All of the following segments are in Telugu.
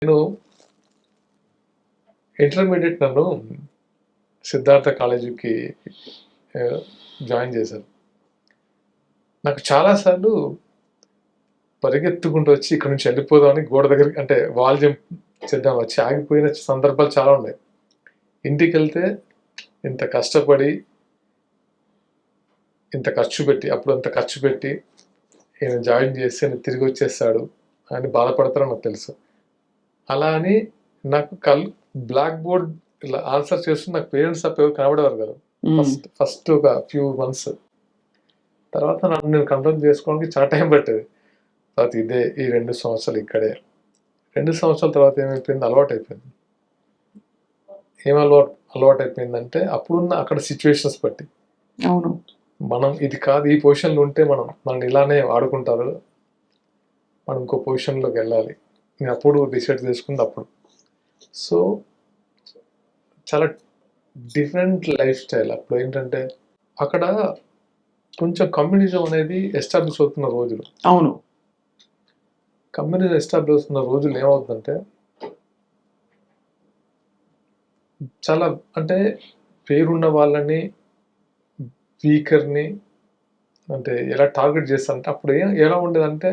నేను ఇంటర్మీడియేట్ నన్ను సిద్ధార్థ కాలేజీకి జాయిన్ చేశారు. నాకు చాలాసార్లు పరిగెత్తుకుంటూ వచ్చి ఇక్కడ నుంచి వెళ్ళిపోదామని గోడ దగ్గరికి అంటే వాల్ జంప్ చేద్దాం వచ్చి ఆగిపోయిన సందర్భాలు చాలా ఉన్నాయి. ఇంటికి వెళ్తే ఇంత కష్టపడి ఇంత ఖర్చు పెట్టి అప్పుడు అంత ఖర్చు పెట్టి ఈయన జాయిన్ చేసి ఆయన తిరిగి వచ్చేస్తాడు అని బాధపడతారో నాకు తెలుసు. అలా అని నాకు బ్లాక్ బోర్డ్ ఇలా ఆన్సర్ చేస్తూ నాకు పేరెంట్స్ తప్ప ఎవరు కనబడేవారు కదా. ఫస్ట్ ఒక ఫ్యూ మంత్స్ తర్వాత నన్ను నేను కంట్రోల్ చేసుకోవడానికి చాలా టైం పట్టేది. తర్వాత ఇదే ఈ 2 సంవత్సరాలు ఇక్కడే 2 సంవత్సరాల తర్వాత ఏమైపోయింది, అలవాటు అయిపోయింది. ఏం అలవాటు అయిపోయిందంటే అప్పుడున్న అక్కడ సిచ్యువేషన్స్ బట్టి అవును మనం ఇది కాదు ఈ పొజిషన్లో ఉంటే మనం ఇలానే ఆడుకుంటారు, మనం ఇంకో పొజిషన్లోకి వెళ్ళాలి. నేను అప్పుడు డిసైడ్ చేసుకుంది అప్పుడు. సో చాలా డిఫరెంట్ లైఫ్ స్టైల్. అప్పుడు ఏంటంటే అక్కడ కొంచెం కమ్యూనిజం అనేది ఎస్టాబ్లిష్ అవుతున్న రోజులు. అవును కమ్యూనిజం ఎస్టాబ్లిష్ అవుతున్న రోజులు ఏమవుతుందంటే చాలా అంటే పేరున్న వాళ్ళని వీకర్ని అంటే ఎలా టార్గెట్ చేస్తారంటే అప్పుడు ఎలా ఉండేదంటే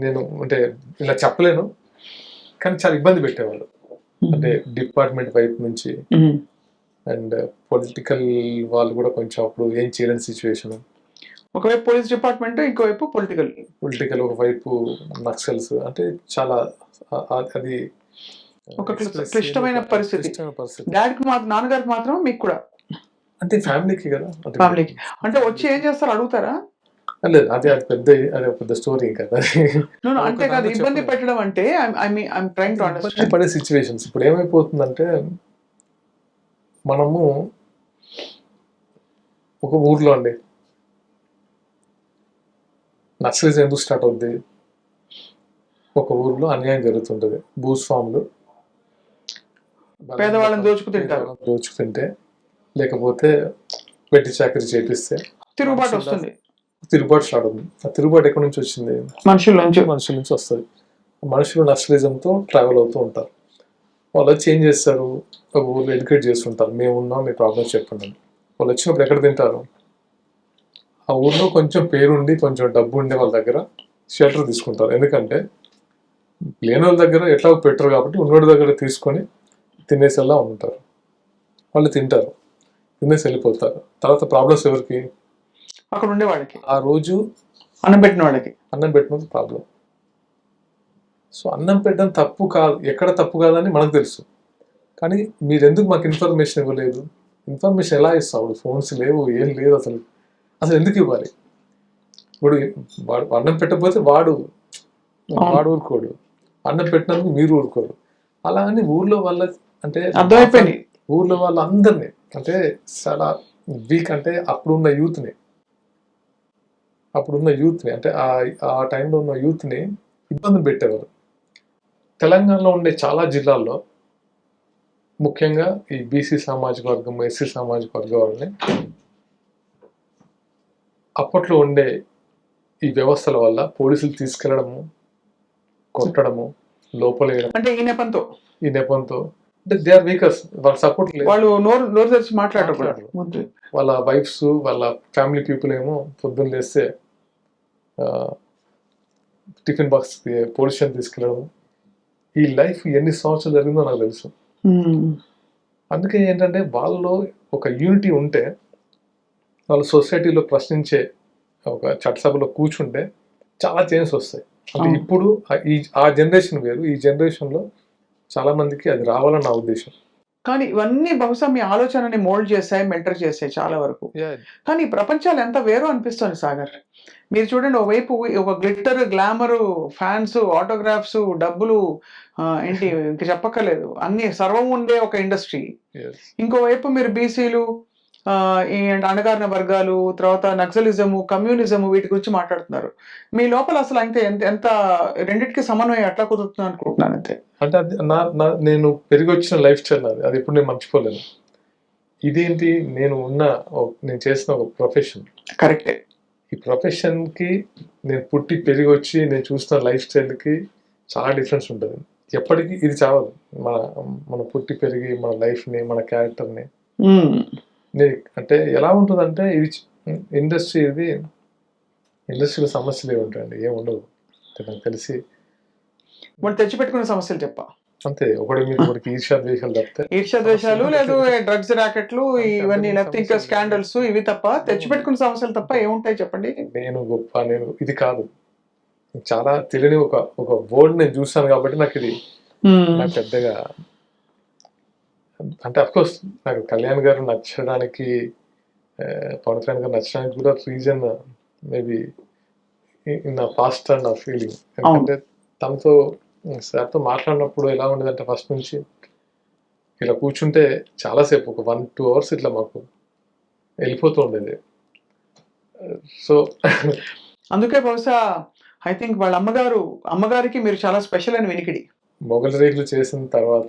నేను అంటే ఇలా చెప్పలేను కానీ చాలా ఇబ్బంది పెట్టేవాళ్ళు. అంటే డిపార్ట్మెంట్ వైపు నుంచి అండ్ పొలిటికల్ వాళ్ళు కూడా కొంచెం అప్పుడు ఏం చేయలేని సిచ్యువేషన్. ఒకవైపు పోలీస్ డిపార్ట్మెంట్, ఇంకోవైపు పొలిటికల్ ఒకవైపు నక్సల్స్. అంటే చాలా అది ఒక క్లిష్టమైన పరిస్థితి. డాడీకి నాన్నగారికి మాత్రం మీకు కూడా అంటే ఫ్యామిలీకి కదా, ఫ్యామిలీకి అంటే వచ్చి ఏం చేస్తారు అడుగుతారా? లేదు అది పెద్ద స్టోరీ కదా. అంటే కాదు ఇబ్బంది పెట్టడం అంటే పడే సిచ్యువేషన్స్. ఇప్పుడు ఏమైపోతుందంటే మనము ఒక ఊర్లో అండి నక్సలిజం ఎందుకు స్టార్ట్ అవుద్ది, ఒక ఊర్లో అన్యాయం జరుగుతుంటది, భూస్వాములు పేదవాళ్ళని దోచుకుతింటే లేకపోతే పెట్టి చాకరీ చేపిస్తే తిరుగుబాటు వస్తుంది, తిరుగుబాటు స్టార్ట్ అవుతుంది. ఆ తిరుగుబాటు ఎక్కడి నుంచి వచ్చింది? మనుషుల నుంచి వస్తుంది. మనుషులు నక్సలిజంతో ట్రావెల్ అవుతూ ఉంటారు. వాళ్ళు వచ్చి ఏం చేస్తారు, ఒక ఊర్లో ఎడ్యుకేట్ చేస్తుంటారు, మేము ఉన్నాం మీ ప్రాబ్లమ్స్ చెప్పండి. వాళ్ళు వచ్చినప్పుడు ఎక్కడ తింటారు? ఆ ఊర్లో కొంచెం పేరుండి కొంచెం డబ్బు ఉండే వాళ్ళ దగ్గర షెల్టర్ తీసుకుంటారు. ఎందుకంటే లేని వాళ్ళ దగ్గర ఎట్లా పెట్టరు కాబట్టి ఉన్నోడి దగ్గర తీసుకొని తినేసేలా ఉంటారు. వాళ్ళు తింటారు, తినేసి వెళ్ళిపోతారు. తర్వాత ప్రాబ్లమ్స్ ఎవరికి? అక్కడ ఉండే వాళ్ళకి, ఆ రోజు అన్నం పెట్టిన వాళ్ళకి. అన్నం పెట్టినది ప్రాబ్లం. సో అన్నం పెట్టడం తప్పు కాదు, ఎక్కడ తప్పు కాదని మనకు తెలుసు. కానీ మీరు ఎందుకు మాకు ఇన్ఫర్మేషన్ ఇవ్వలేదు? ఇన్ఫర్మేషన్ ఎలా ఇస్తావు? ఫోన్స్ లేవు, ఏం లేదు, అసలు ఎందుకు ఇవ్వాలి? ఇప్పుడు వాడు అన్నం పెట్టకపోతే వాడు ఊరుకోడు, అన్నం పెట్టినందుకు మీరు ఊరుకోరు. అలా అని ఊర్లో వాళ్ళ అంటే అర్థమైపోయింది, ఊర్లో వాళ్ళందరినీ అంటే చాలా వీక్ అంటే అప్పుడున్న యూత్ని అంటే ఆ టైంలో ఉన్న యూత్ని ఇబ్బంది పెట్టేవారు. తెలంగాణలో ఉండే చాలా జిల్లాల్లో ముఖ్యంగా ఈ బీసీ సామాజిక వర్గం, ఎస్సీ సామాజిక వర్గం వాళ్ళని అప్పట్లో ఉండే ఈ వ్యవస్థల వల్ల పోలీసులు తీసుకెళ్లడము, కొట్టడము, లోపలేయడం. అంటే ఈ నెపంతో అంటే దే ఆర్ వీకర్స్. వాళ్ళ సపోర్ట్ లేదు, వాళ్ళు నోరు తెరిచి మాట్లాడరు. వాళ్ళ వైఫ్స్ వాళ్ళ ఫ్యామిలీ పీపుల్ ఏమో పొద్దున్న లేస్తే టిఫిన్ బాక్స్ పోలీస్ స్టేషన్ తీసుకెళ్ళడం. ఈ లైఫ్ ఎన్ని సంవత్సరాలు జరిగిందో నాకు తెలుసు. అందుకే ఏంటంటే వాళ్ళలో ఒక యూనిటీ ఉంటే, వాళ్ళు సొసైటీలో ప్రశ్నించే ఒక చట్టసభలో కూర్చుంటే చాలా చేంజెస్ వస్తాయి. అంటే ఇప్పుడు ఆ జనరేషన్ వేరు, ఈ జనరేషన్లో చాలా మందికి అది రావాలని నా ఉద్దేశం. కానీ ఇవన్నీ బహుశా మీ ఆలోచనని మోల్డ్ చేశాయి, మెంటర్ చేశాయి చాలా వరకు. కానీ ప్రపంచాలు ఎంత వేరో అనిపిస్తుంది సాగర్. మీరు చూడండి, ఒకవైపు ఒక గ్లిట్టర్, గ్లామరు, ఫ్యాన్స్, ఆటోగ్రాఫ్స్, డబ్బులు, ఏంటి ఇంక చెప్పక్కర్లేదు, అన్ని సర్వం ఉండే ఒక ఇండస్ట్రీ. ఇంకోవైపు మీరు బీసీలు, అణగారిన వర్గాలు, తర్వాత నక్సలిజము, కమ్యూనిజము, వీటి గురించి మాట్లాడుతున్నారు. మీ లోపల అసలు ఎంత రెండింటికి సమన్వయం ఎట్లా కుదురుతుంది అనుకుంటున్నాను అంతే. అంటే అది నేను పెరిగి వచ్చిన లైఫ్ స్టైల్ అది ఎప్పుడు నేను మర్చిపోలేను. ఇదేంటి నేను చేసిన ఒక ప్రొఫెషన్. కరెక్టే. ఈ ప్రొఫెషన్కి నేను పుట్టి పెరిగి వచ్చి నేను చూసిన లైఫ్ స్టైల్కి చాలా డిఫరెన్స్ ఉంటుంది. ఎప్పటికీ ఇది చావదు. మన మన పుట్టి పెరిగి మన లైఫ్ని మన క్యారెక్టర్ని అంటే ఎలా ఉంటుందంటే ఇది ఇండస్ట్రీలో సమస్యలు ఏమి ఉంటాయండి, ఏమి ఉండదు. అంటే నాకు తెలిసి వాళ్ళు తెచ్చిపెట్టుకునే సమస్యలు చెప్ప అంతే, ఒకటి మీద ఒకటి ఈర్ష్యా ద్వేషాలు తప్పితే ఈర్ష్యాద్వేషాలు లేదు డ్రగ్స్ ర్యాకెట్లు ఇవన్నీ లేకపోతే ఇంకా స్కాండల్స్ ఇవి తప్ప తెచ్చిపెట్టుకునే సమస్యలు తప్ప ఏముంటాయి చెప్పండి. నేను గొప్ప, నేను ఇది కాదు. చాలా తెలియని ఒక వర్డ్ నేను చూస్తాను కాబట్టి నాకు ఇది నాకు పెద్దగా అంటే అఫ్కోర్స్ నాకు కళ్యాణ్ గారు నచ్చడానికి, పవన్ కళ్యాణ్ గారు నచ్చడానికి కూడా రీజన్ మేబీ ఇన్ నా పాస్ట్ అండ్ నా ఫీలింగ్. ఎందుకంటే తనతో సార్తో మాట్లాడినప్పుడు ఎలా ఉండేదంటే ఫస్ట్ నుంచి ఇలా కూర్చుంటే చాలాసేపు ఒక 1-2 అవర్స్ ఇట్లా మాకు వెళ్ళిపోతూ ఉండేది. సో అందుకే బహుశా ఐ థింక్ వాళ్ళ అమ్మగారికి మీరు చాలా స్పెషల్ అని వినికిడి. మొగలి రేకులు చేసిన తర్వాత